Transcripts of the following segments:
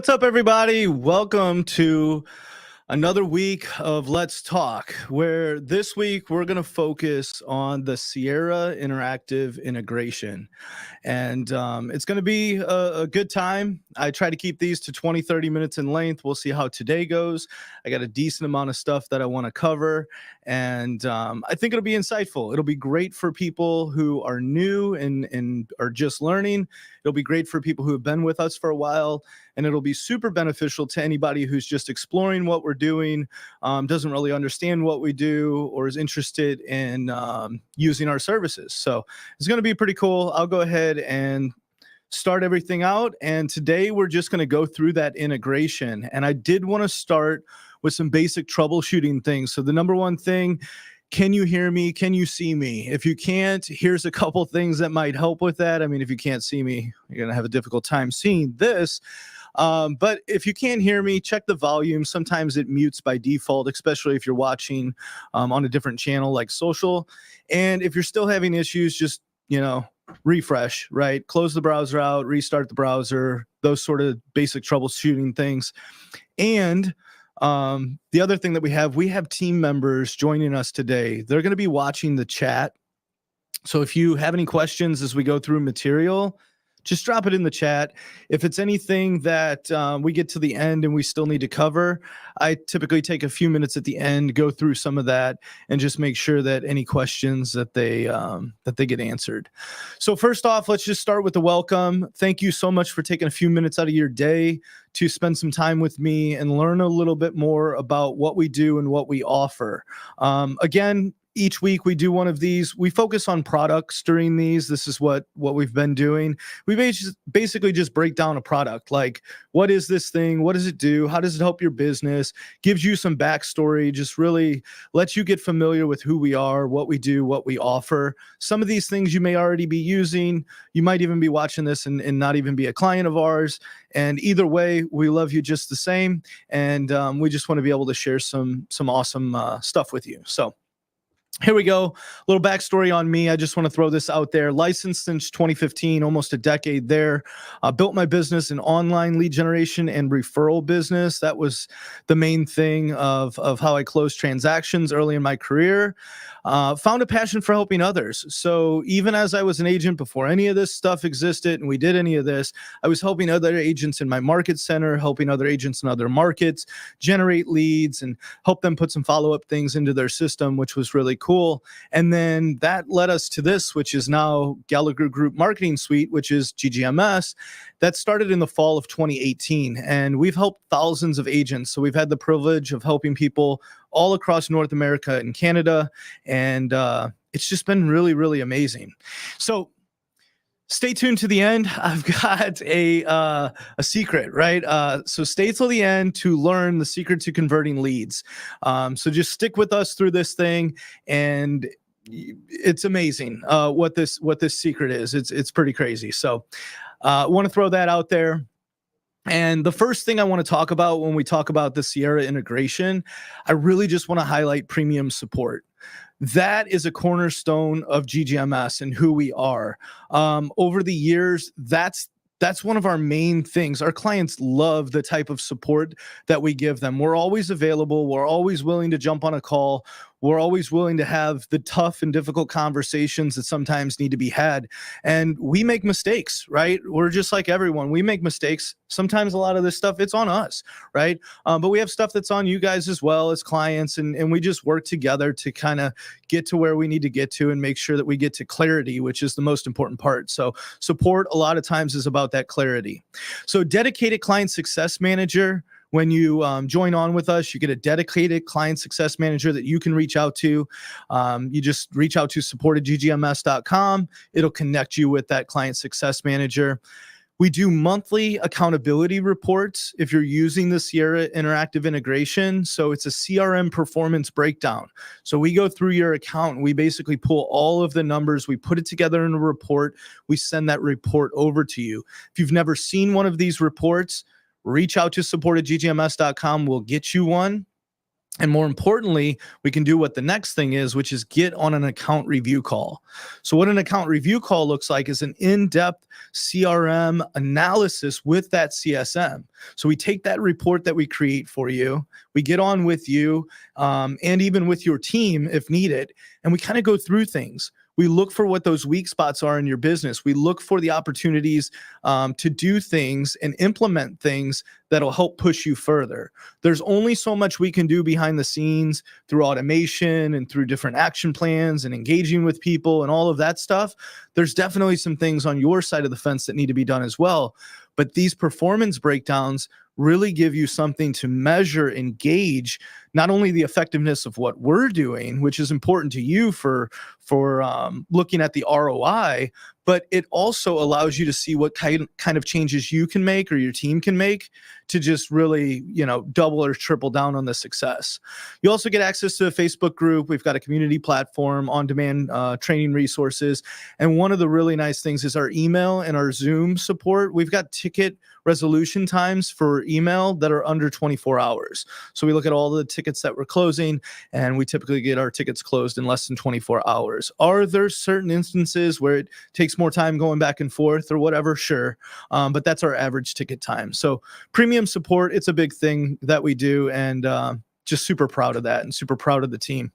What's up, everybody? Welcome to another week of Let's Talk, where this week we're going to focus on the Sierra Interactive integration. And it's going to be a good time. I try to keep these to 20, 30 minutes in length. We'll see how today goes. I got a decent amount of stuff that I want to cover. And I think it'll be insightful. It'll be great for people who are new and are just learning. It'll be great for people who have been with us for a while. And it'll be super beneficial to anybody who's just exploring what we're doing, doesn't really understand what we do, or is interested in using our services. So it's going to be pretty cool. I'll go ahead and start everything out. And today we're just going to go through that integration. And I did want to start with some basic troubleshooting things. So the number one thing, can you hear me? Can you see me? If you can't, here's a couple things that might help with that. I mean, if you can't see me, you're going to have a difficult time seeing this. But if you can't hear me, check the volume. Sometimes it mutes by default, especially if you're watching on a different channel like social. And if you're still having issues, just, refresh, right? Close the browser out, restart the browser, those sort of basic troubleshooting things. And the other thing that we have team members joining us today. They're going to be watching the chat. So if you have any questions as we go through material, just drop it in the chat. If it's anything that we get to the end and we still need to cover, I typically take a few minutes at the end, go through some of that, and just make sure that any questions that they get answered. So first off, let's just start with the welcome. Thank you so much for taking a few minutes out of your day to spend some time with me and learn a little bit more about what we do and what we offer. Again, each week we do one of these. We focus on products during these. This is what we've been doing. We basically just break down a product. Like, what is this thing? What does it do? How does it help your business? Gives you some backstory, just really lets you get familiar with who we are, what we do, what we offer. Some of these things you may already be using. You might even be watching this and not even be a client of ours. And either way, we love you just the same. And we just want to be able to share some awesome stuff with you. So here we go. A little backstory on me. I just want to throw this out there. Licensed since 2015, almost a decade there. Built my business in online lead generation and referral business. That was the main thing of how I closed transactions early in my career. Found a passion for helping others. So even as I was an agent before any of this stuff existed and we did any of this, I was helping other agents in my market center, helping other agents in other markets generate leads and help them put some follow-up things into their system, which was really cool. And then that led us to this, which is now Gallagher Group Marketing Suite, which is GGMS. That started in the fall of 2018. And we've helped thousands of agents. So we've had the privilege of helping people all across North America and Canada. And it's just been really, really amazing. So stay tuned to the end. I've got a secret, right? So stay till the end to learn the secret to converting leads. So just stick with us through this thing, and it's amazing what this secret is. It's pretty crazy. So I want to throw that out there. And the first thing I want to talk about when we talk about the Sierra integration, I really just want to highlight premium support. That is a cornerstone of GGMS and who we are. Over the years, that's one of our main things. Our clients love the type of support that we give them. We're always available. We're always willing to jump on a call. We're always willing to have the tough and difficult conversations that sometimes need to be had. And we make mistakes, right? We're just like everyone. We make mistakes. Sometimes a lot of this stuff, it's on us, right? But we have stuff that's on you guys as well as clients. And we just work together to kind of get to where we need to get to and make sure that we get to clarity, which is the most important part. So support a lot of times is about that clarity. So dedicated client success manager. When you join on with us, you get a dedicated client success manager that you can reach out to. You just reach out to support@ggms.com. It'll connect you with that client success manager. We do monthly accountability reports if you're using the Sierra Interactive integration. So it's a CRM performance breakdown. So we go through your account and we basically pull all of the numbers. We put it together in a report. We send that report over to you. If you've never seen one of these reports, reach out to support@ggms.com. We'll get you one. And more importantly, we can do what the next thing is, which is get on an account review call. So what an account review call looks like is an in-depth CRM analysis with that CSM. So we take that report that we create for you, we get on with you, and even with your team if needed, and we kind of go through things. We look for what those weak spots are in your business. We look for the opportunities to do things and implement things that'll help push you further. There's only so much we can do behind the scenes through automation and through different action plans and engaging with people and all of that stuff. There's definitely some things on your side of the fence that need to be done as well. But these performance breakdowns really give you something to measure and gauge not only the effectiveness of what we're doing, which is important to you for looking at the ROI, but it also allows you to see what kind of changes you can make or your team can make to just really, double or triple down on the success. You also get access to a Facebook group. We've got a community platform, on-demand training resources. And one of the really nice things is our email and our Zoom support. We've got ticket resolution times for email that are under 24 hours. So we look at all the tickets that we're closing, and we typically get our tickets closed in less than 24 hours. Are there certain instances where it takes more time going back and forth or whatever? Sure. But that's our average ticket time. So premium support, it's a big thing that we do, and just super proud of that and super proud of the team.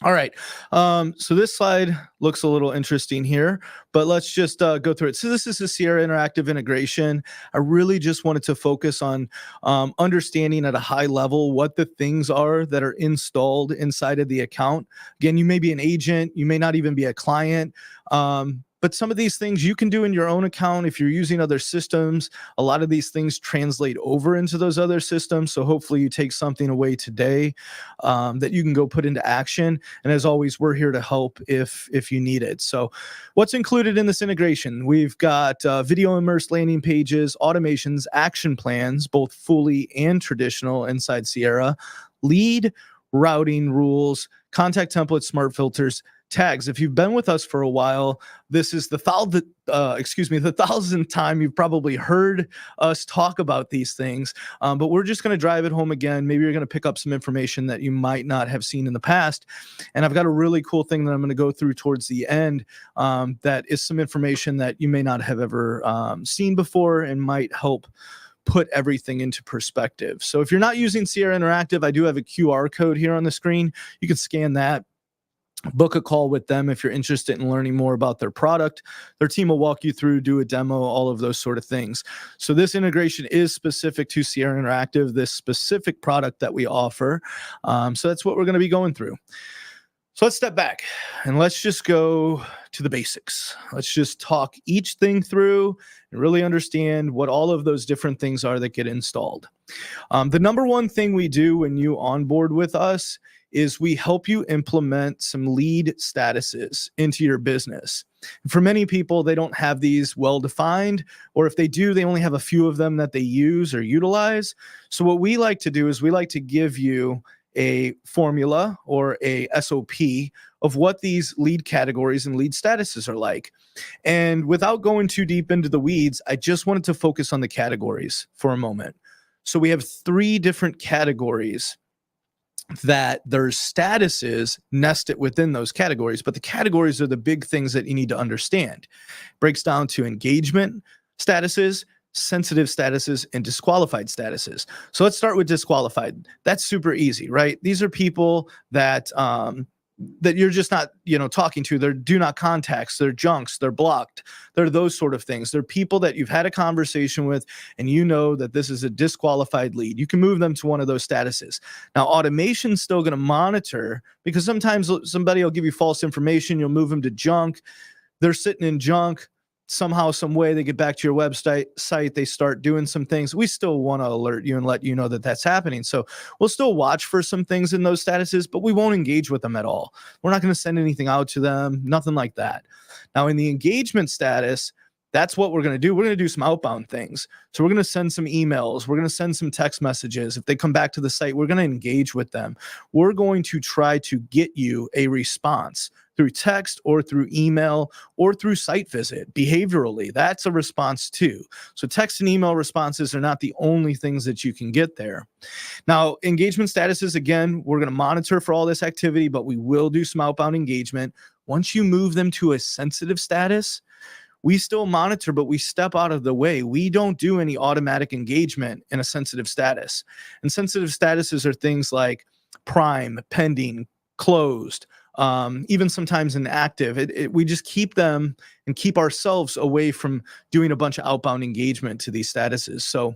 All right. So this slide looks a little interesting here, but let's just go through it. So this is the Sierra Interactive integration. I really just wanted to focus on understanding at a high level what the things are that are installed inside of the account. Again, you may be an agent, you may not even be a client. But some of these things you can do in your own account if you're using other systems. A lot of these things translate over into those other systems. So hopefully you take something away today that you can go put into action. And as always, we're here to help if you need it. So what's included in this integration? We've got video-immersed landing pages, automations, action plans, both fully and traditional inside Sierra, lead routing rules, contact templates, smart filters, tags. If you've been with us for a while, this is the thousandth time you've probably heard us talk about these things. But we're just going to drive it home again. Maybe you're going to pick up some information that you might not have seen in the past. And I've got a really cool thing that I'm going to go through towards the end that is some information that you may not have ever seen before and might help put everything into perspective. So if you're not using Sierra Interactive, I do have a QR code here on the screen. You can scan that. Book a call with them if you're interested in learning more about their product. Their team will walk you through, do a demo, all of those sort of things. So this integration is specific to Sierra Interactive, this specific product that we offer. So that's what we're going to be going through. So let's step back and let's just go to the basics. Let's just talk each thing through and really understand what all of those different things are that get installed. The number one thing we do when you onboard with us is we help you implement some lead statuses into your business. For many people, they don't have these well-defined, or if they do, they only have a few of them that they use or utilize. So what we like to do is we like to give you a formula or a SOP of what these lead categories and lead statuses are like. And without going too deep into the weeds, I just wanted to focus on the categories for a moment. So we have 3 different categories that there's statuses nested within those categories, but the categories are the big things that you need to understand. It breaks down to engagement statuses, sensitive statuses, and disqualified statuses. So let's start with disqualified. That's super easy, right? These are people that that you're just not, talking to. They're do not contacts, they're junks, they're blocked. They're those sort of things. They're people that you've had a conversation with and you know that this is a disqualified lead. You can move them to one of those statuses. Now, automation's still going to monitor because sometimes somebody will give you false information. You'll move them to junk. They're sitting in junk. Somehow, some way they get back to your website, they start doing some things. We still want to alert you and let you know that that's happening. So we'll still watch for some things in those statuses, but we won't engage with them at all. We're not going to send anything out to them, nothing like that. Now, in the engagement status, That's what we're going to do. We're going to do some outbound things. So we're going to send some emails. We're going to send some text messages. If they come back to the site, we're going to engage with them. We're going to try to get you a response through text or through email or through site visit. Behaviorally, that's a response too. So text and email responses are not the only things that you can get there. Now, engagement statuses, again, we're going to monitor for all this activity, but we will do some outbound engagement. Once you move them to a sensitive status, we still monitor, but we step out of the way. We don't do any automatic engagement in a sensitive status. And sensitive statuses are things like prime, pending, closed, even sometimes inactive. We just keep them and keep ourselves away from doing a bunch of outbound engagement to these statuses. So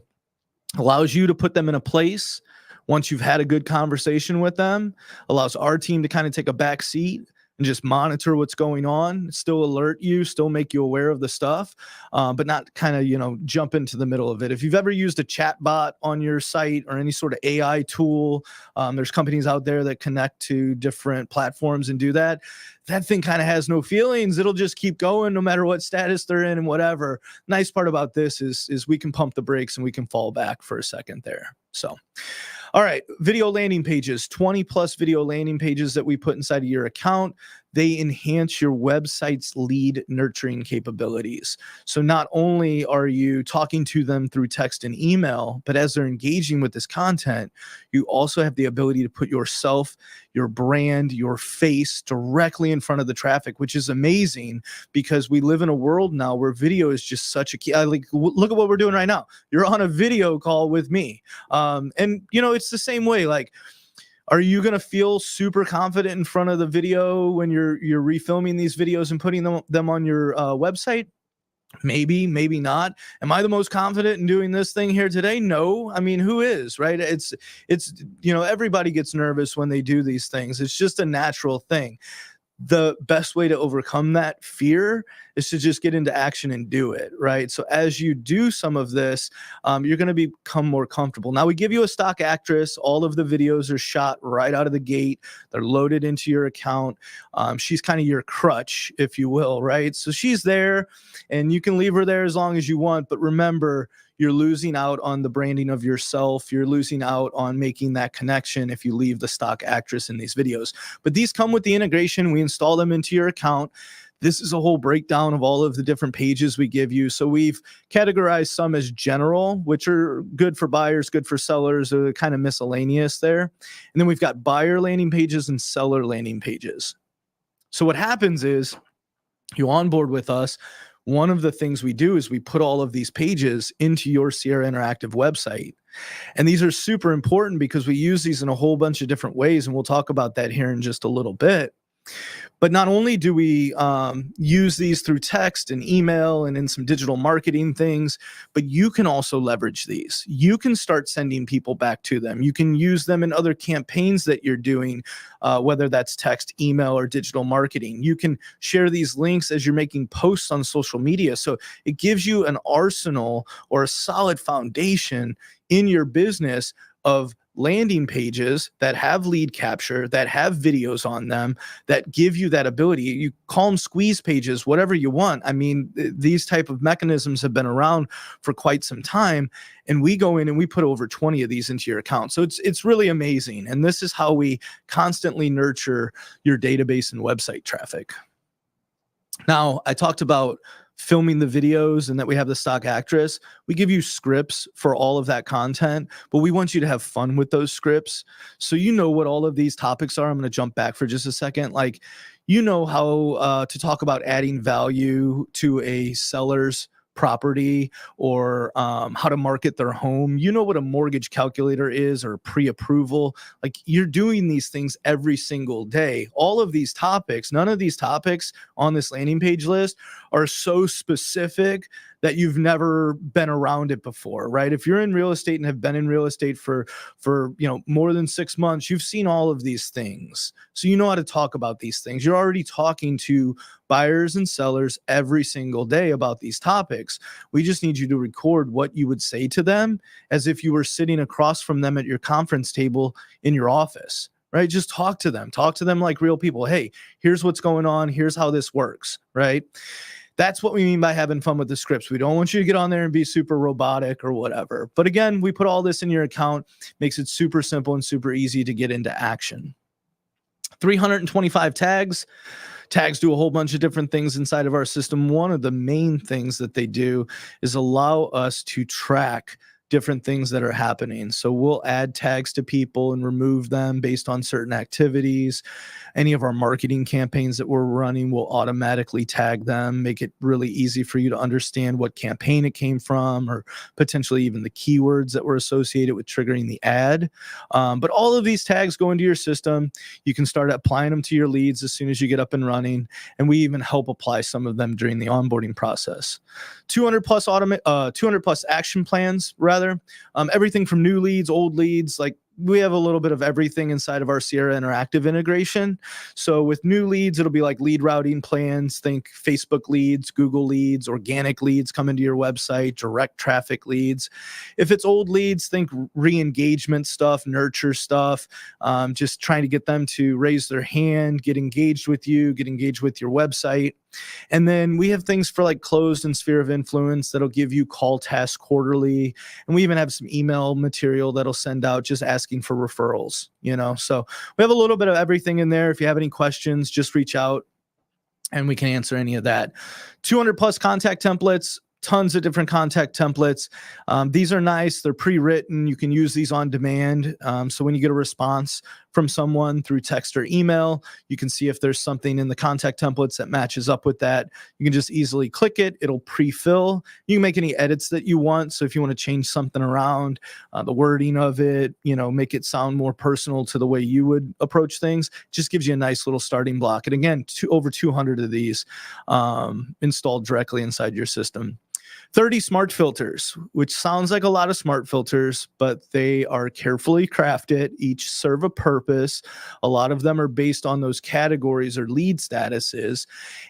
allows you to put them in a place once you've had a good conversation with them, allows our team to kind of take a back seat and just monitor what's going on, still alert you, still make you aware of the stuff, but not kind of, jump into the middle of it. If you've ever used a chat bot on your site or any sort of AI tool, there's companies out there that connect to different platforms and do that. That thing kind of has no feelings. It'll just keep going no matter what status they're in and whatever. Nice part about this is we can pump the brakes and we can fall back for a second there. So, all right, video landing pages, 20 plus video landing pages that we put inside of your account. They enhance your website's lead nurturing capabilities. So not only are you talking to them through text and email, but as they're engaging with this content, you also have the ability to put yourself, your brand, your face directly in front of the traffic, which is amazing because we live in a world now where video is just such a key. Look at what we're doing right now. You're on a video call with me. And it's the same way. Like, are you going to feel super confident in front of the video when you're refilming these videos and putting them on your website? Maybe, maybe not. Am I the most confident in doing this thing here today? No. I mean, who is, right? It's everybody gets nervous when they do these things. It's just a natural thing. The best way to overcome that fear is to just get into action and do it, right? So as you do some of this, you're going to become more comfortable. Now, we give you a stock actress. All of the videos are shot right out of the gate. They're loaded into your account. She's kind of your crutch, if you will, right? So she's there, and you can leave her there as long as you want. But remember, you're losing out on the branding of yourself. You're losing out on making that connection if you leave the stock actress in these videos. But these come with the integration. We install them into your account. This is a whole breakdown of all of the different pages we give you. So we've categorized some as general, which are good for buyers, good for sellers, or kind of miscellaneous there. And then we've got buyer landing pages and seller landing pages. So what happens is you onboard with us. One of the things we do is we put all of these pages into your Sierra Interactive website. And these are super important because we use these in a whole bunch of different ways. And we'll talk about that here in just a little bit. But not only do we use these through text and email and in some digital marketing things, but you can also leverage these. You can start sending people back to them. You can use them in other campaigns that you're doing, whether that's text, email, or digital marketing. You can share these links as you're making posts on social media. So it gives you an arsenal or a solid foundation in your business of landing pages that have lead capture, that have videos on them, that give you that ability. You call them squeeze pages, whatever you want. I mean, these type of mechanisms have been around for quite some time, and we go in and we put over 20 of these into your account. So it's really amazing. And this is how we constantly nurture your database and website traffic. Now, I talked about filming the videos and that we have the stock actress. We give you scripts for all of that content, but we want you to have fun with those scripts. So you know what all of these topics are. I'm going to jump back for just a second. Like, how to talk about adding value to a seller's property or how to market their home. You know what a mortgage calculator is or pre-approval. Like, you're doing these things every single day. All of these topics, none of these topics on this landing page list are so specific that you've never been around it before, right? If you're in real estate and have been in real estate for more than 6 months, you've seen all of these things. So you know how to talk about these things. You're already talking to buyers and sellers every single day about these topics. We just need you to record what you would say to them as if you were sitting across from them at your conference table in your office, right? Just talk to them like real people. Hey, here's what's going on. Here's how this works, right? That's what we mean by having fun with the scripts. We don't want you to get on there and be super robotic or whatever. But again, we put all this in your account, makes it super simple and super easy to get into action. 325 tags. Tags do a whole bunch of different things inside of our system. One of the main things that they do is allow us to track different things that are happening. So we'll add tags to people and remove them based on certain activities. Any of our marketing campaigns that we're running will automatically tag them, make it really easy for you to understand what campaign it came from, or potentially even the keywords that were associated with triggering the ad. But all of these tags go into your system. You can start applying them to your leads as soon as you get up and running. And we even help apply some of them during the onboarding process. 200 plus action plans, everything from new leads, old leads. Like, we have a little bit of everything inside of our Sierra Interactive integration. So with new leads, it'll be like lead routing plans. Think Facebook leads, Google leads, organic leads come into your website, direct traffic leads. If it's old leads, think re-engagement stuff, nurture stuff, just trying to get them to raise their hand, get engaged with you, get engaged with your website. And then we have things for like closed and sphere of influence that'll give you call tasks quarterly. And we even have some email material that'll send out just asking for referrals, So we have a little bit of everything in there. If you have any questions, just reach out and we can answer any of that. 200 plus contact templates. Tons of different contact templates. These are nice. They're pre-written. You can use these on demand. So when you get a response from someone through text or email, you can see if there's something in the contact templates that matches up with that. You can just easily click it. It'll pre-fill. You can make any edits that you want. So if you want to change something around, the wording of it, make it sound more personal to the way you would approach things, just gives you a nice little starting block. And again, over 200 of these installed directly inside your system. 30 smart filters, which sounds like a lot of smart filters, but they are carefully crafted. Each serve a purpose. A lot of them are based on those categories or lead statuses.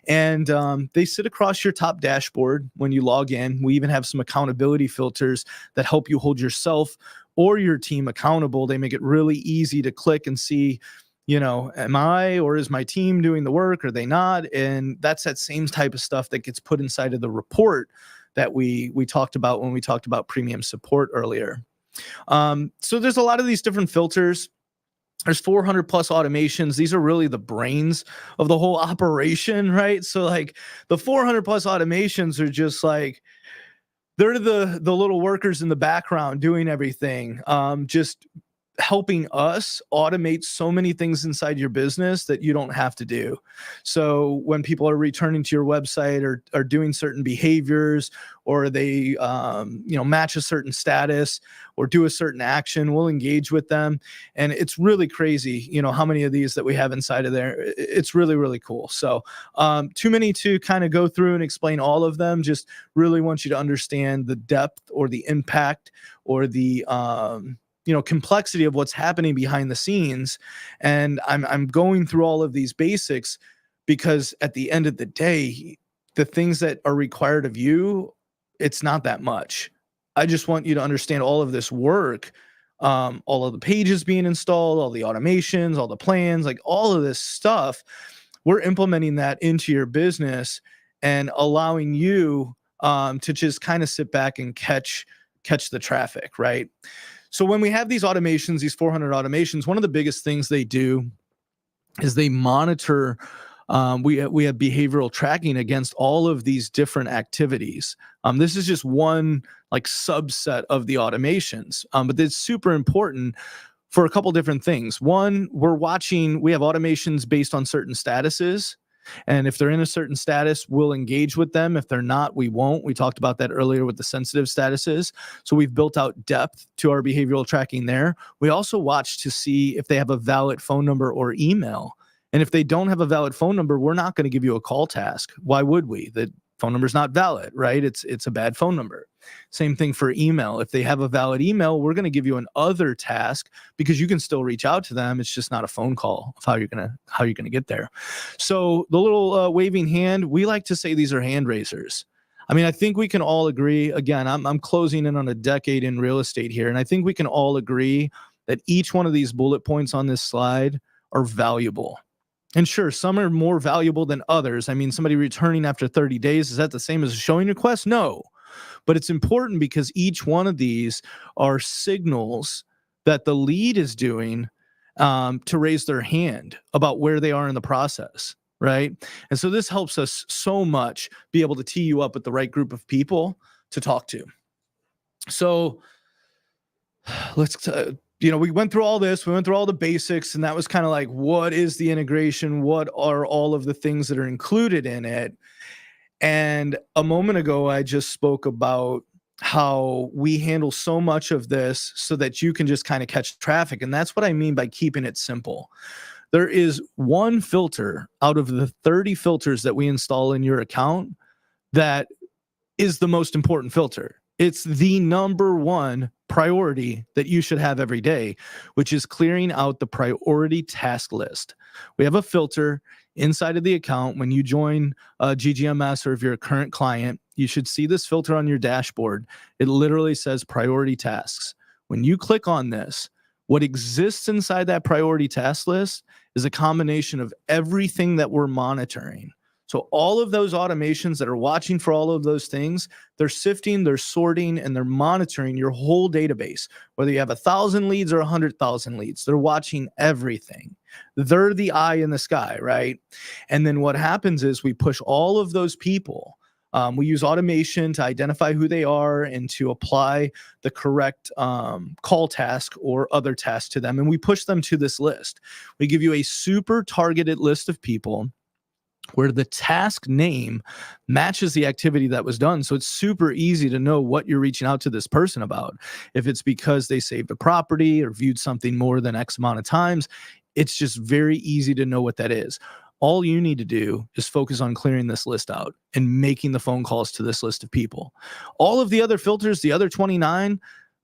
And they sit across your top dashboard when you log in. We even have some accountability filters that help you hold yourself or your team accountable. They make it really easy to click and see, am I or is my team doing the work? Are they not? And that's that same type of stuff that gets put inside of the report that we talked about when we talked about premium support earlier. So there's a lot of these different filters. There's 400 plus automations. These are really the brains of the whole operation, right? So like the 400 plus automations are just like, they're the little workers in the background doing everything, just helping us automate so many things inside your business that you don't have to do. So when people are returning to your website or are doing certain behaviors, or they match a certain status or do a certain action, we'll engage with them. And it's really crazy, how many of these that we have inside of there. It's really, really cool. So too many to kind of go through and explain all of them. Just really want you to understand the depth or the impact or the complexity of what's happening behind the scenes. And I'm going through all of these basics because at the end of the day, the things that are required of you, it's not that much. I just want you to understand all of this work, all of the pages being installed, all the automations, all the plans, like all of this stuff. We're implementing that into your business and allowing you to just kind of sit back and catch the traffic, right? So when we have these automations, these 400 automations, one of the biggest things they do is they monitor. We have behavioral tracking against all of these different activities. This is just one like subset of the automations, but it's super important for a couple different things. One, we have automations based on certain statuses. And if they're in a certain status, we'll engage with them. If they're not, we won't. We talked about that earlier with the sensitive statuses. So we've built out depth to our behavioral tracking there. We also watch to see if they have a valid phone number or email. And if they don't have a valid phone number, we're not going to give you a call task. Why would we? The phone number is not valid, right? It's a bad phone number. Same thing for email. If they have a valid email, we're going to give you an other task because you can still reach out to them. It's just not a phone call of how you're going to get there. So the little waving hand, we like to say these are hand raisers. I mean, I think we can all agree. Again, I'm closing in on a decade in real estate here, and I think we can all agree that each one of these bullet points on this slide are valuable. And sure, some are more valuable than others. I mean, somebody returning after 30 days, is that the same as a showing request? No. But it's important because each one of these are signals that the lead is doing to raise their hand about where they are in the process, right? And so this helps us so much be able to tee you up with the right group of people to talk to. So let's we went through all this, we went through all the basics, and that was kind of like, what is the integration? What are all of the things that are included in it? And a moment ago, I just spoke about how we handle so much of this so that you can just kind of catch traffic. And that's what I mean by keeping it simple. There is one filter out of the 30 filters that we install in your account that is the most important filter. It's the number one priority that you should have every day, which is clearing out the priority task list. We have a filter inside of the account. When you join GGMS, or if you're a current client, you should see this filter on your dashboard. It literally says priority tasks. When you click on this, what exists inside that priority task list is a combination of everything that we're monitoring. So all of those automations that are watching for all of those things, they're sifting, they're sorting, and they're monitoring your whole database. Whether you have 1,000 leads or 100,000 leads, they're watching everything. They're the eye in the sky, right? And then what happens is we push all of those people. We use automation to identify who they are and to apply the correct call task or other task to them. And we push them to this list. We give you a super targeted list of people where the task name matches the activity that was done. So it's super easy to know what you're reaching out to this person about. If it's because they saved a property or viewed something more than X amount of times, it's just very easy to know what that is. All you need to do is focus on clearing this list out and making the phone calls to this list of people. All of the other filters, the other 29,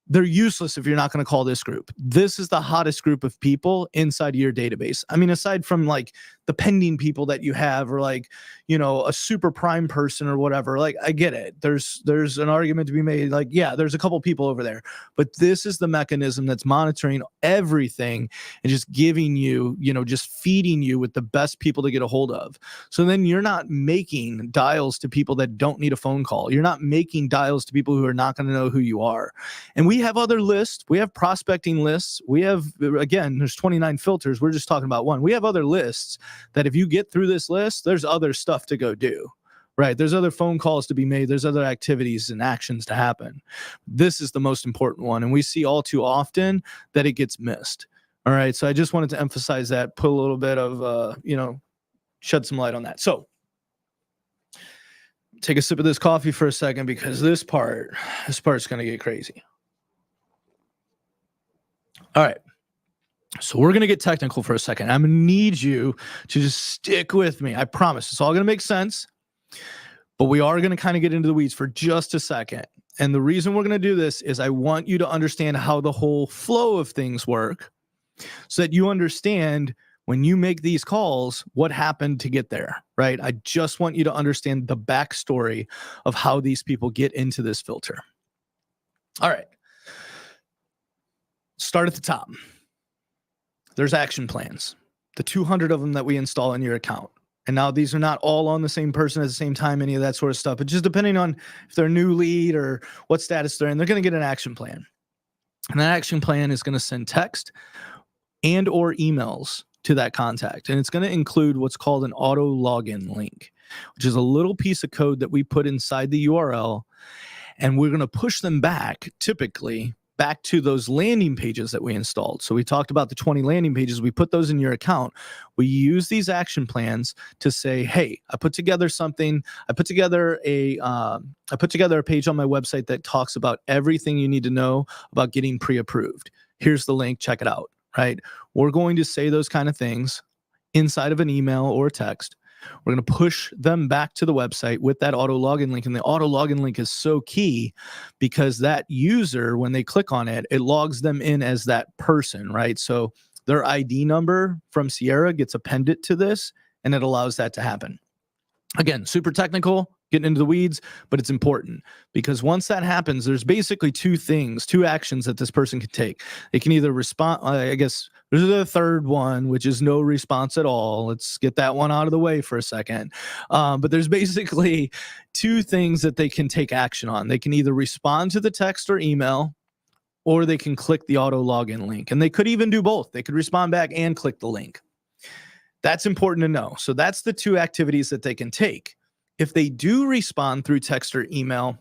they're useless if you're not going to call this group. This is the hottest group of people inside of your database. I mean, aside from like the pending people that you have, or like, a super prime person or whatever, like I get it. There's an argument to be made. Like, yeah, there's a couple people over there, but this is the mechanism that's monitoring everything and just giving you, just feeding you with the best people to get a hold of. So then you're not making dials to people that don't need a phone call. You're not making dials to people who are not going to know who you are. And we have other lists. We have prospecting lists. We have, again, there's 29 filters. We're just talking about one. We have other lists that if you get through this list, there's other stuff to go do, right? There's other phone calls to be made. There's other activities and actions to happen. This is the most important one. And we see all too often that it gets missed. All right. So I just wanted to emphasize that, put a little bit of, shed some light on that. So take a sip of this coffee for a second, because this part's going to get crazy. All right. So we're going to get technical for a second. I'm going to need you to just stick with me. I promise it's all going to make sense, but we are going to kind of get into the weeds for just a second. And the reason we're going to do this is I want you to understand how the whole flow of things work, so that you understand when you make these calls, what happened to get there, right? I just want you to understand the backstory of how these people get into this filter. All right. Start at the top. There's action plans, the 200 of them that we install in your account. And now these are not all on the same person at the same time, any of that sort of stuff. But just depending on if they're a new lead or what status they're in, they're going to get an action plan. And that action plan is going to send text and or emails to that contact. And it's going to include what's called an auto login link, which is a little piece of code that we put inside the URL. And we're going to push them typically back to those landing pages that we installed. So we talked about the 20 landing pages. We put those in your account. We use these action plans to say, hey, I put together something. I put together a page on my website that talks about everything you need to know about getting pre-approved. Here's the link. Check it out, right? We're going to say those kind of things inside of an email or a text. We're going to push them back to the website with that auto login link. And the auto login link is so key because that user, when they click on it, it logs them in as that person, right? So their ID number from Sierra gets appended to this, and it allows that to happen. Again, super technical. getting into the weeds, but it's important because once that happens, there's basically two actions that this person can take. They can either respond, I guess there's the third one, which is no response at all. Let's get that one out of the way for a second. But there's basically two things that they can take action on. They can either respond to the text or email, or they can click the auto login link. And they could even do both. They could respond back and click the link. That's important to know. So that's the two activities that they can take. If they do respond through text or email,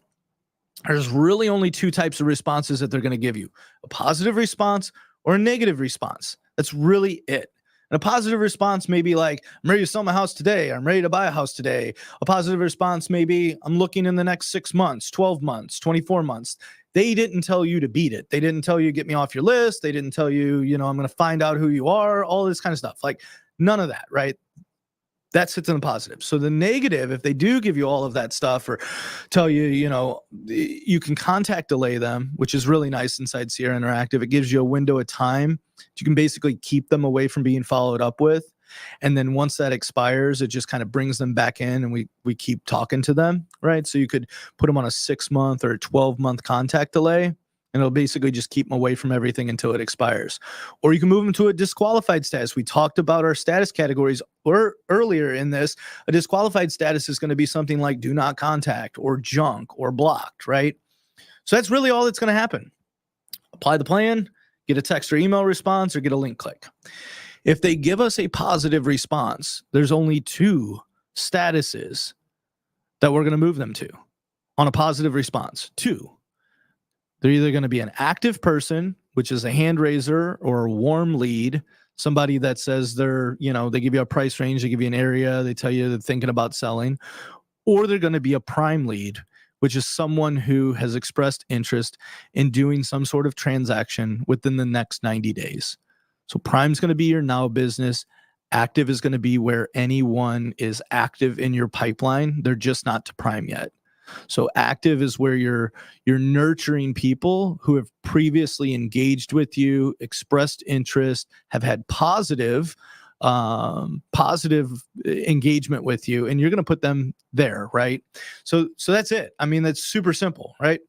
there's really only two types of responses that they're going to give you: a positive response or a negative response. That's really it. And a positive response may be like, I'm ready to sell my house today. I'm ready to buy a house today. A positive response may be, I'm looking in the next 6 months, 12 months, 24 months. They didn't tell you to beat it. They didn't tell you get me off your list. They didn't tell you, I'm going to find out who you are, all this kind of stuff. Like none of that, right? That sits in the positive. So the negative, if they do give you all of that stuff or tell you, you can contact delay them, which is really nice inside Sierra Interactive. It gives you a window of time. You can basically keep them away from being followed up with. And then once that expires, it just kind of brings them back in and we keep talking to them, right? So you could put them on a 6-month or a 12-month contact delay, and it'll basically just keep them away from everything until it expires. Or you can move them to a disqualified status. We talked about our status categories earlier in this. A disqualified status is going to be something like do not contact or junk or blocked, right? So that's really all that's going to happen. Apply the plan, get a text or email response, or get a link click. If they give us a positive response, there's only two statuses that we're going to move them to on a positive response. Two. They're either going to be an active person, which is a hand raiser, or a warm lead, somebody that says they give you a price range, they give you an area, they tell you they're thinking about selling, or they're going to be a prime lead, which is someone who has expressed interest in doing some sort of transaction within the next 90 days. So prime's going to be your now business. Active is going to be where anyone is active in your pipeline. They're just not to prime yet. So active is where you're nurturing people who have previously engaged with you, expressed interest, have had positive engagement with you, and you're going to put them there, right? So that's it. I mean, that's super simple, right?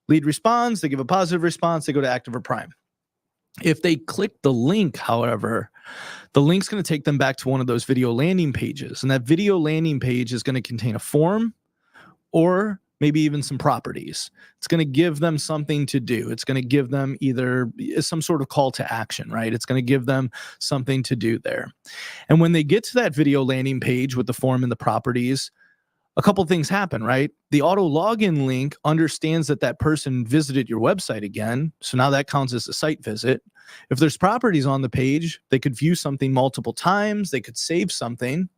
Lead responds, they give a positive response, they go to active or prime. If they click the link, however, the link's going to take them back to one of those video landing pages, and that video landing page is going to contain a form or maybe even some properties. It's going to give them something to do. It's going to give them either some sort of call to action, right? It's going to give them something to do there. And when they get to that video landing page with the form and the properties, a couple things happen, right? The auto login link understands that person visited your website again. So now that counts as a site visit. If there's properties on the page, they could view something multiple times. They could save something.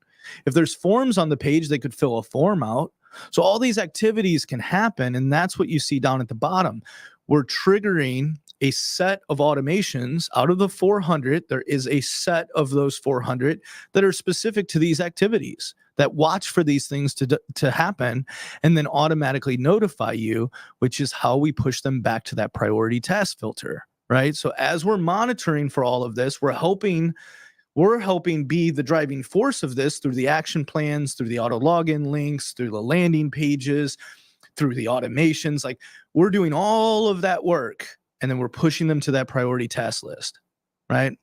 If there's forms on the page, they could fill a form out. So all these activities can happen, and that's what you see down at the bottom. We're triggering a set of automations out of the 400. There is a set of those 400 that are specific to these activities that watch for these things to happen and then automatically notify you, which is how we push them back to that priority task filter, right? So as we're monitoring for all of this, we're helping be the driving force of this through the action plans, through the auto login links, through the landing pages, through the automations. Like we're doing all of that work, and then we're pushing them to that priority task list, right?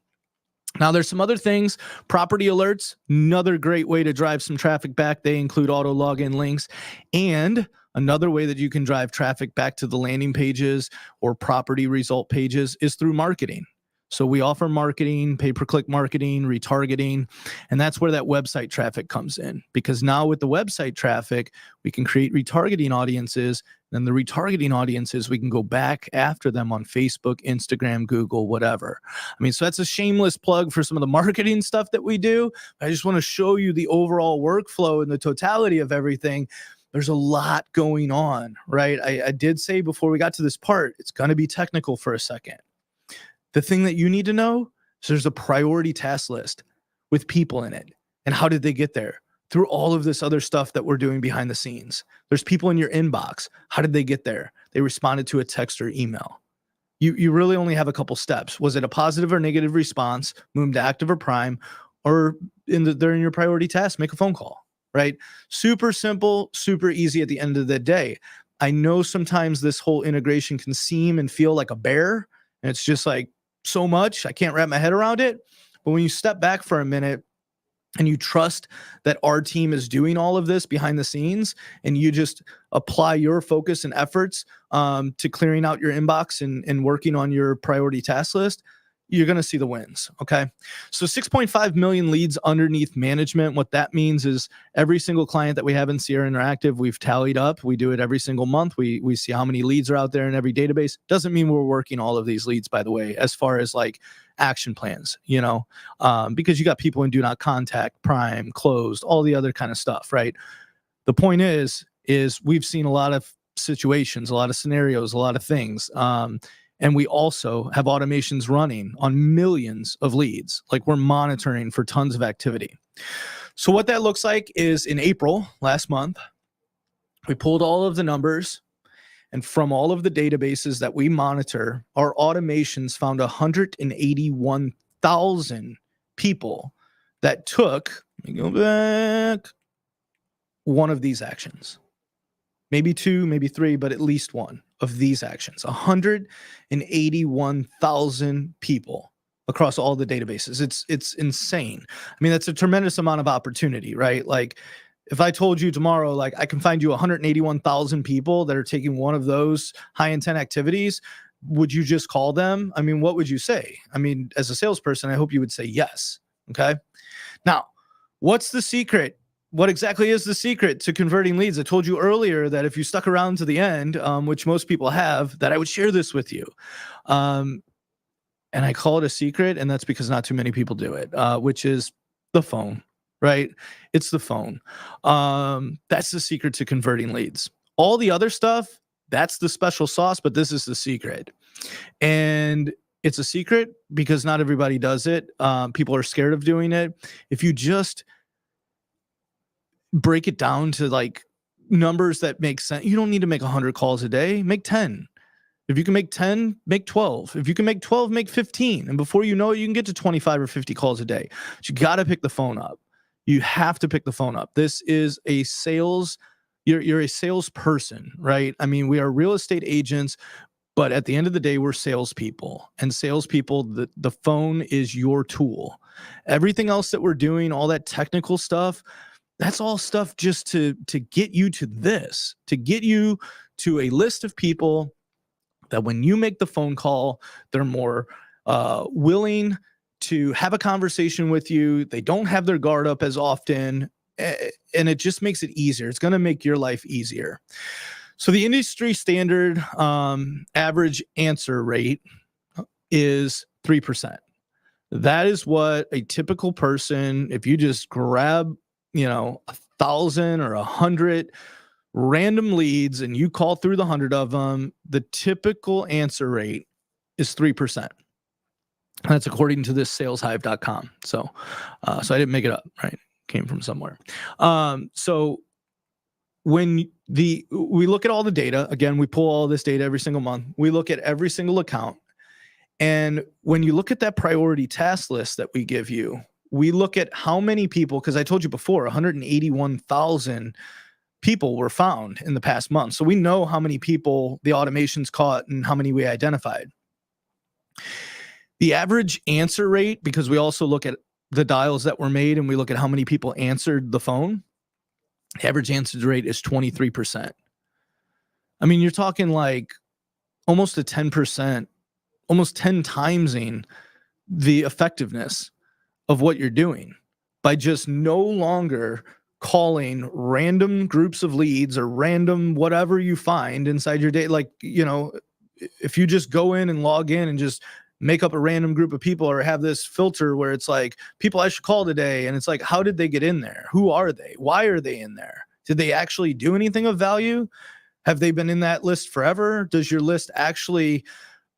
Now there's some other things. Property alerts, another great way to drive some traffic back. They include auto login links, and another way that you can drive traffic back to the landing pages or property result pages is through marketing. So we offer marketing, pay-per-click marketing, retargeting, and that's where that website traffic comes in. Because now with the website traffic, we can create retargeting audiences. Then the retargeting audiences, we can go back after them on Facebook, Instagram, Google, whatever. I mean, so that's a shameless plug for some of the marketing stuff that we do. I just want to show you the overall workflow and the totality of everything. There's a lot going on, right? I did say before we got to this part, it's going to be technical for a second. The thing that you need to know is there's a priority task list with people in it. And how did they get there? Through all of this other stuff that we're doing behind the scenes. There's people in your inbox. How did they get there? They responded to a text or email. You really only have a couple steps. Was it a positive or negative response? Move to active or prime, or they're in your priority task, make a phone call, right? Super simple, super easy at the end of the day. I know sometimes this whole integration can seem and feel like a bear, and it's just like so much, I can't wrap my head around it. But when you step back for a minute and you trust that our team is doing all of this behind the scenes, and you just apply your focus and efforts to clearing out your inbox and working on your priority task list, you're going to see the wins. Okay. So 6.5 million leads underneath management. What that means is every single client that we have in Sierra Interactive, we've tallied up. We do it every single month. We see how many leads are out there in every database. Doesn't mean we're working all of these leads, by the way, as far as like action plans, because you got people in do not contact, prime, closed, all the other kind of stuff, right? The point is we've seen a lot of situations, a lot of scenarios, a lot of things. And we also have automations running on millions of leads. Like, we're monitoring for tons of activity. So what that looks like is in April, last month, we pulled all of the numbers, and from all of the databases that we monitor, our automations found 181,000 people that took, let me go back, one of these actions. Maybe two, maybe three, but at least one of these actions. 181,000 people across all the databases. It's insane. I mean, that's a tremendous amount of opportunity, right? Like, if I told you tomorrow, like, I can find you 181,000 people that are taking one of those high intent activities, would you just call them? I mean, what would you say? I mean, as a salesperson, I hope you would say yes. Okay. Now, what's the secret? What exactly is the secret to converting leads? I told you earlier that if you stuck around to the end, which most people have, that I would share this with you. And I call it a secret, and that's because not too many people do it, which is the phone, right? It's the phone. That's the secret to converting leads. All the other stuff, that's the special sauce, but this is the secret. And it's a secret because not everybody does it. People are scared of doing it. If you just break it down to like numbers that make sense, you don't need to make 100 calls a day. Make 10. If you can make 10, make 12. If you can make 12, make 15. And before you know it, you can get to 25 or 50 calls a day. But you got to pick the phone up. You have to pick the phone up. This is a sales, you're a salesperson, right? I mean, we are real estate agents, but at the end of the day, we're salespeople. And salespeople, the phone is your tool. Everything else that we're doing, all that technical stuff, that's all stuff just to get you to this, to get you to a list of people that when you make the phone call, they're more willing to have a conversation with you. They don't have their guard up as often, and it just makes it easier. It's going to make your life easier. So the industry standard average answer rate is 3%. That is what a typical person, if you just grab 1,000 or 100 random leads and you call through the 100 of them, the typical answer rate is 3%. That's according to this saleshive.com. So I didn't make it up, right? It came from somewhere. So when we look at all the data, again, we pull all this data every single month. We look at every single account. And when you look at that priority task list that we give you, we look at how many people, because I told you before, 181,000 people were found in the past month. So we know how many people the automations caught and how many we identified. The average answer rate, because we also look at the dials that were made and we look at how many people answered the phone, the average answer rate is 23%. I mean, you're talking like almost a 10%, almost 10 timesing the effectiveness of what you're doing by just no longer calling random groups of leads or random whatever you find inside your day. Like, if you just go in and log in and just make up a random group of people, or have this filter where it's like people I should call today, and it's like, how did they get in there? Who are they? Why are they in there? Did they actually do anything of value? Have they been in that list forever? Does your list actually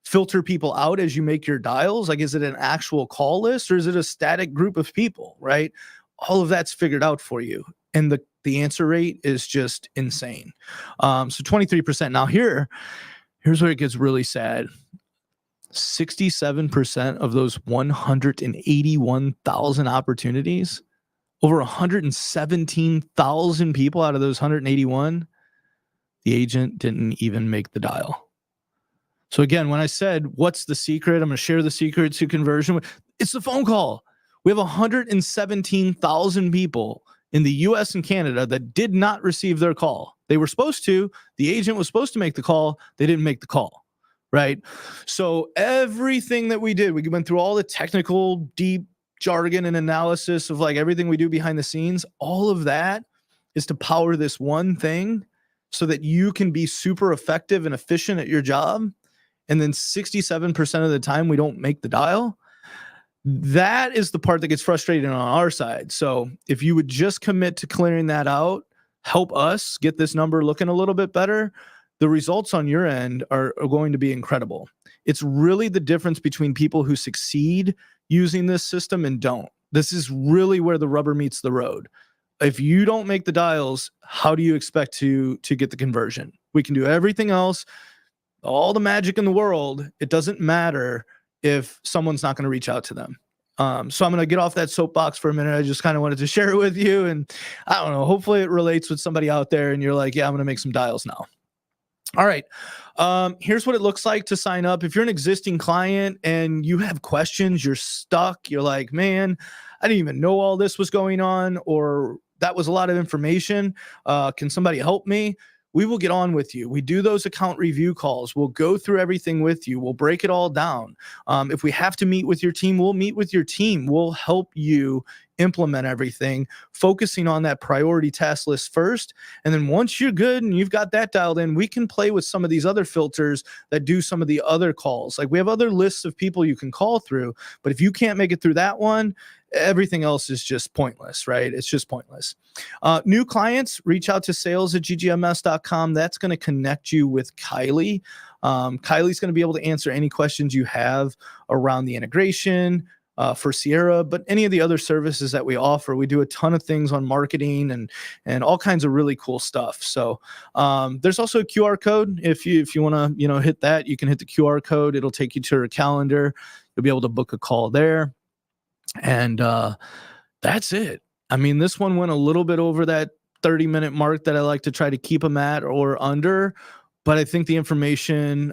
filter people out as you make your dials? Like, is it an actual call list, or is it a static group of people, right? All of that's figured out for you. And the answer rate is just insane. So 23%. Now here's where it gets really sad. 67% of those 181,000 opportunities Over 117,000 people out of those 181, the agent didn't even make the dial. So again, when I said, what's the secret? I'm going to share the secret to conversion. It's the phone call. We have 117,000 people in the US and Canada that did not receive their call. They were supposed to. The agent was supposed to make the call. They didn't make the call, right? So everything that we did, we went through all the technical, deep jargon and analysis of like everything we do behind the scenes. All of that is to power this one thing so that you can be super effective and efficient at your job. And then 67% of the time we don't make the dial. That is the part that gets frustrating on our side. So if you would just commit to clearing that out, help us get this number looking a little bit better, the results on your end are going to be incredible. It's really the difference between people who succeed using this system and don't. This is really where the rubber meets the road. If you don't make the dials, how do you expect to get the conversion? We can do everything else, all the magic in the world. It doesn't matter if someone's not going to reach out to them. So I'm going to get off that soapbox for a minute. I just kind of wanted to share it with you. And I don't know, hopefully it relates with somebody out there and you're like, yeah, I'm going to make some dials now. All right. Here's what it looks like to sign up. If you're an existing client and you have questions, you're stuck, you're like, man, I didn't even know all this was going on, or that was a lot of information. Can somebody help me? We will get on with you. We do those account review calls. We'll go through everything with you. We'll break it all down. If we have to meet with your team, we'll meet with your team. We'll help you implement everything, focusing on that priority task list first. And then once you're good and you've got that dialed in, we can play with some of these other filters that do some of the other calls. Like we have other lists of people you can call through, but if you can't make it through that one, everything else is just pointless, right? It's just pointless. New clients, reach out to sales@ggms.com. That's going to connect you with Kylie. Kylie's going to be able to answer any questions you have around the integration, for Sierra, but any of the other services that we offer. We do a ton of things on marketing and all kinds of really cool stuff. So there's also a QR code. If you want to hit that, you can hit the QR code. It'll take you to her calendar. You'll be able to book a call there. And that's it. I mean, this one went a little bit over that 30-minute mark that I like to try to keep them at or under. But I think the information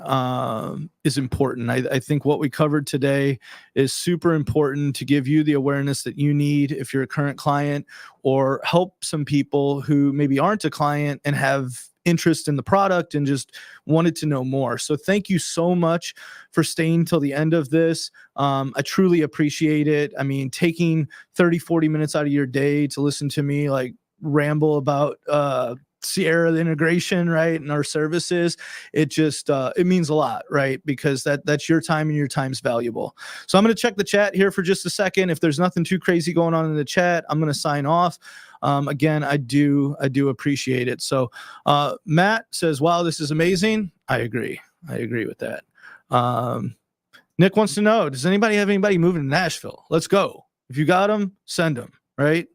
is important. I think what we covered today is super important to give you the awareness that you need if you're a current client, or help some people who maybe aren't a client and have interest in the product and just wanted to know more. So thank you so much for staying till the end of this. I truly appreciate it. I mean, taking 30, 40 minutes out of your day to listen to me like ramble about Sierra, the integration, right, and our services, it just it means a lot, right? Because that's your time, and your time's valuable. So I'm going to check the chat here for just a second. If there's nothing too crazy going on in the chat, I'm going to sign off. Again, I do appreciate it. So Matt says, wow, this is amazing. I agree with that. Nick wants to know, does anybody have anybody moving to Nashville? Let's go. If you got them, send them, right?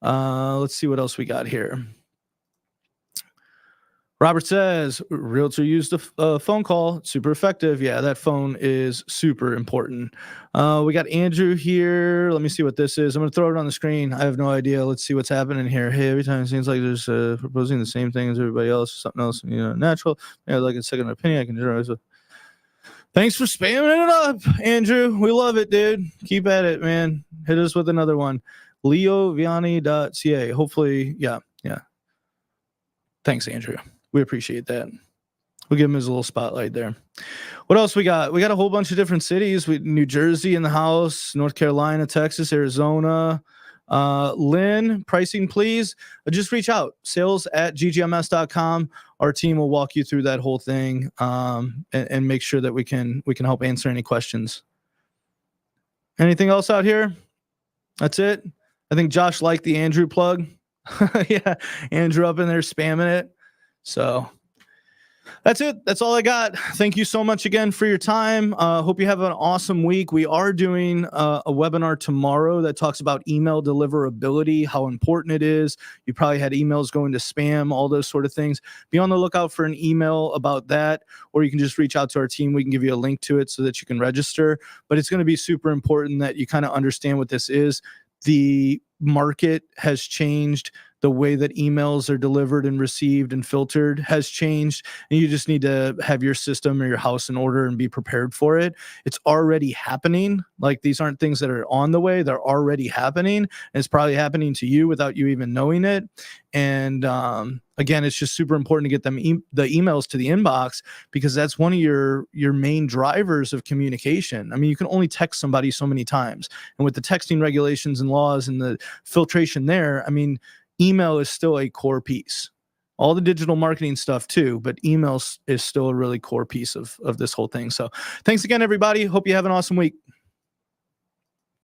Let's see what else we got here. Robert says, realtor used a phone call. Super effective. Yeah, that phone is super important. We got Andrew here. Let me see what this is. I'm going to throw it on the screen. I have no idea. Let's see what's happening here. Hey, every time it seems like there's proposing the same thing as everybody else, something else, natural. Yeah, like a second opinion, I can generate. Thanks for spamming it up, Andrew. We love it, dude. Keep at it, man. Hit us with another one. leoviani.ca. Hopefully, yeah. Thanks, Andrew. We appreciate that. We'll give him his little spotlight there. What else we got? We got a whole bunch of different cities. New Jersey in the house, North Carolina, Texas, Arizona. Lynn, pricing, please. Just reach out. sales@ggms.com. Our team will walk you through that whole thing and make sure that we can help answer any questions. Anything else out here? That's it. I think Josh liked the Andrew plug. Yeah, Andrew up in there spamming it. So that's it. That's all I got. Thank you so much again for your time. Hope you have an awesome week. We are doing a webinar tomorrow that talks about email deliverability, how important it is. You probably had emails going to spam, all those sort of things. Be on the lookout for an email about that, or you can just reach out to our team. We can give you a link to it so that you can register. But it's going to be super important that you kind of understand what this is. The market has changed. The way that emails are delivered and received and filtered has changed. And you just need to have your system or your house in order and be prepared for it. It's already happening. Like, these aren't things that are on the way. They're already happening. And it's probably happening to you without you even knowing it. And again, it's just super important to get them the emails to the inbox, because that's one of your main drivers of communication. I mean, you can only text somebody so many times. And with the texting regulations and laws and the filtration there, I mean, email is still a core piece. All the digital marketing stuff too, but email is still a really core piece of this whole thing. So thanks again, everybody. Hope you have an awesome week.